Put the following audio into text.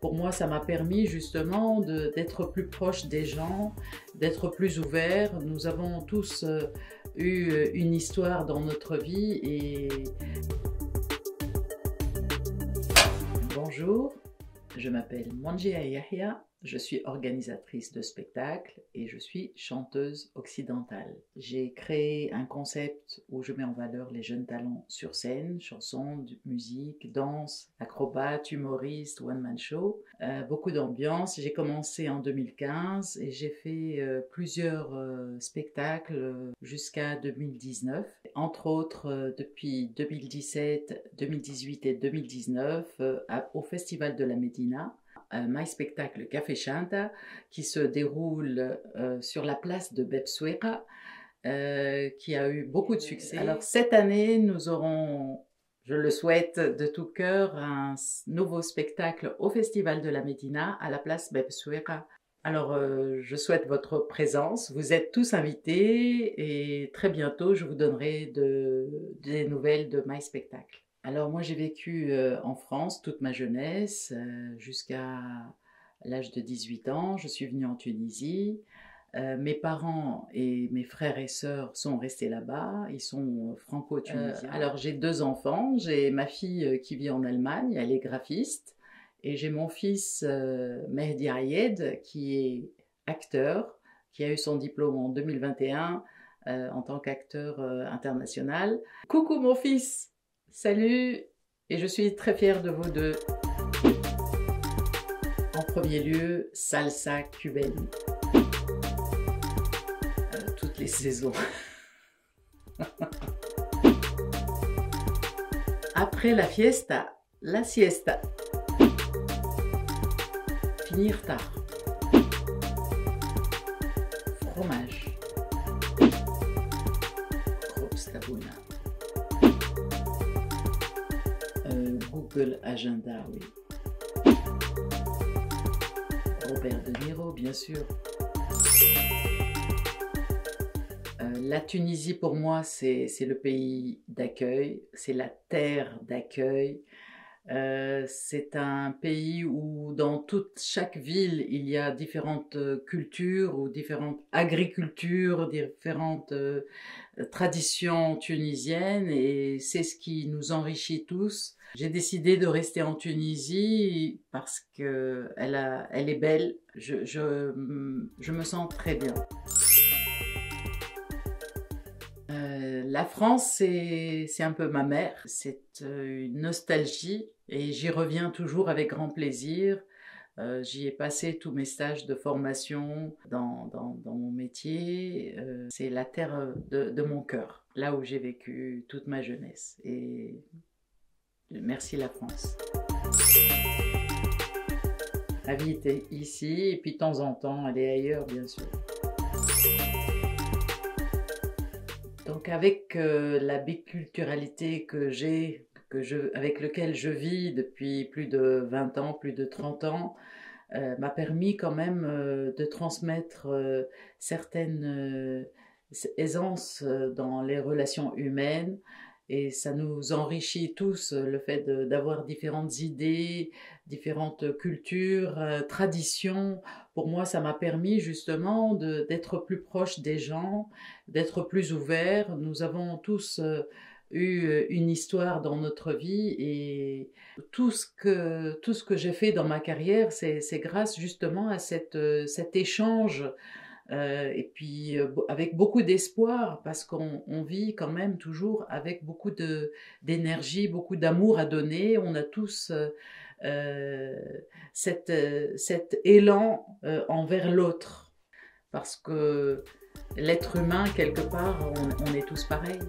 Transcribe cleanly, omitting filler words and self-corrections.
Pour moi, ça m'a permis justement d'être plus proche des gens, d'être plus ouvert. Nous avons tous eu une histoire dans notre vie et bonjour, je m'appelle Manjia Yahya, je suis organisatrice de spectacles et je suis chanteuse occidentale. J'ai créé un concept où je mets en valeur les jeunes talents sur scène, chansons, musique, danse, acrobates, humoristes, one-man show, beaucoup d'ambiance. J'ai commencé en 2015 et j'ai fait plusieurs spectacles jusqu'à 2019. Entre autres, depuis 2017, 2018 et 2019, au Festival de la Médina, My Spectacle Café Chanta qui se déroule sur la place de Bebsouera, qui a eu beaucoup de succès. Alors cette année, nous aurons, je le souhaite de tout cœur, un nouveau spectacle au Festival de la Médina à la place Bebsouera. Alors je souhaite votre présence, vous êtes tous invités et très bientôt je vous donnerai des nouvelles de My Spectacle. Alors moi j'ai vécu en France toute ma jeunesse jusqu'à l'âge de 18 ans. Je suis venue en Tunisie. Mes parents et mes frères et sœurs sont restés là-bas. Ils sont franco-tunisiens. Alors j'ai 2 enfants. J'ai ma fille qui vit en Allemagne, elle est graphiste. Et j'ai mon fils Mehdi Ayed qui est acteur, qui a eu son diplôme en 2021 en tant qu'acteur international. Coucou mon fils! Salut, et je suis très fière de vous deux. En premier lieu, salsa cubaine. Toutes les saisons. Après la fiesta, la siesta. Finir tard. Fromage. Crobstabuna. Google Agenda, oui. Robert De Niro, bien sûr. La Tunisie, pour moi, c'est le pays d'accueil, c'est la terre d'accueil. C'est un pays où dans chaque ville, il y a différentes cultures ou différentes agricultures, différentes traditions tunisiennes et c'est ce qui nous enrichit tous. J'ai décidé de rester en Tunisie parce que elle est belle, je me sens très bien. La France, c'est un peu ma mère, c'est une nostalgie et j'y reviens toujours avec grand plaisir. J'y ai passé tous mes stages de formation dans mon métier. C'est la terre de mon cœur, là où j'ai vécu toute ma jeunesse. Et merci la France. La vie était ici et puis de temps en temps, elle est ailleurs, bien sûr. Donc avec la biculturalité avec laquelle je vis depuis plus de 20 ans, plus de 30 ans, m'a permis quand même de transmettre certaines aisances dans les relations humaines et ça nous enrichit tous le fait d'avoir différentes idées, différentes cultures, traditions. Pour moi, ça m'a permis justement d'être plus proche des gens, d'être plus ouvert. Nous avons tous eu une histoire dans notre vie et tout ce que j'ai fait dans ma carrière, c'est grâce justement à cet échange et puis avec beaucoup d'espoir parce qu'on vit quand même toujours avec beaucoup d'énergie, beaucoup d'amour à donner. On a tous cet élan envers l'autre parce que l'être humain, quelque part, on est tous pareils.